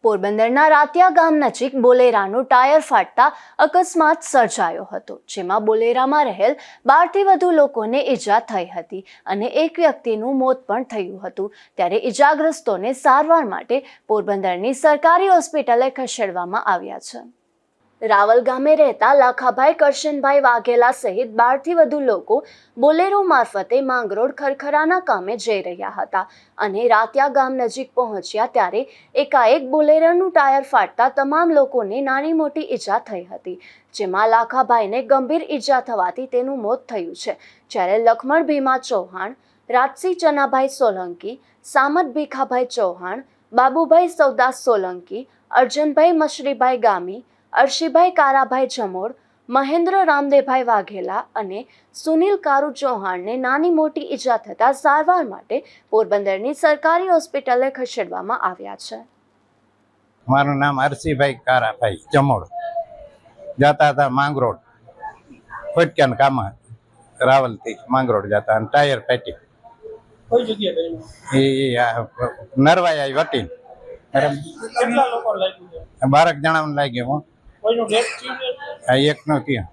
પોરબંદરના રાતિયા ગામ નજીક બોલેરાનું ટાયર ફાટતા અકસ્માત સર્જાયો હતો, જેમાં બોલેરામાં રહેલ 12 થી વધુ લોકોને ઈજા થઈ હતી અને એક વ્યક્તિનું મોત પણ થયું હતું। ત્યારે ઈજાગ્રસ્તોને સારવાર માટે પોરબંદરની સરકારી હોસ્પિટલે ખસેડવામાં આવ્યા છે। રાવલ ગામે રહેતા લાખાભાઈ કરશનભાઈ વાઘેલા સહિત 12 થી વધુ લોકો બોલેરો મારફતે માંગરોળ ખરખરાના કામે જઈ રહ્યા હતા અને રાતિયા ગામ નજીક પહોંચ્યા ત્યારે એકાએક બોલેરોનું ટાયર ફાટતા તમામ લોકોને નાની મોટી ઈજા થઈ હતી, જેમાં લાખાભાઈને ગંભીર ઈજા થવાથી તેનું મોત થયું છે। જ્યારે લખમણ ભીમા ચૌહાણ, રાજસિંહ ચનાભાઈ સોલંકી, સામત ભીખાભાઈ ચૌહાણ, બાબુભાઈ સૌદાસ સોલંકી, અર્જનભાઈ મશરીભાઈ ગામી, અર્શીભાઈ કારાભાઈ જમોર, મહેન્દ્ર રામદેવભાઈ વાઘેલા અને સુનિલ કારુ ચૌહાણને નાની મોટી ઈજા થતા સારવાર માટે પોરબંદરની સરકારી હોસ્પિટલે ખસેડવામાં આવ્યા છે। મારું નામ અર્શીભાઈ કારાભાઈ જમોર, જતા હતા માંગરોળ ફટક્યાના કામ, રાવલથી માંગરોળ જતા અને ટાયર ફાટી કઈ જગ્યાએ નરવાઈ વટી કેટલા લોકો લાગ્યું છે? 12 જણાને લાગ્યું। કોઈનું ડેથ થયું છે? એકનો થયું।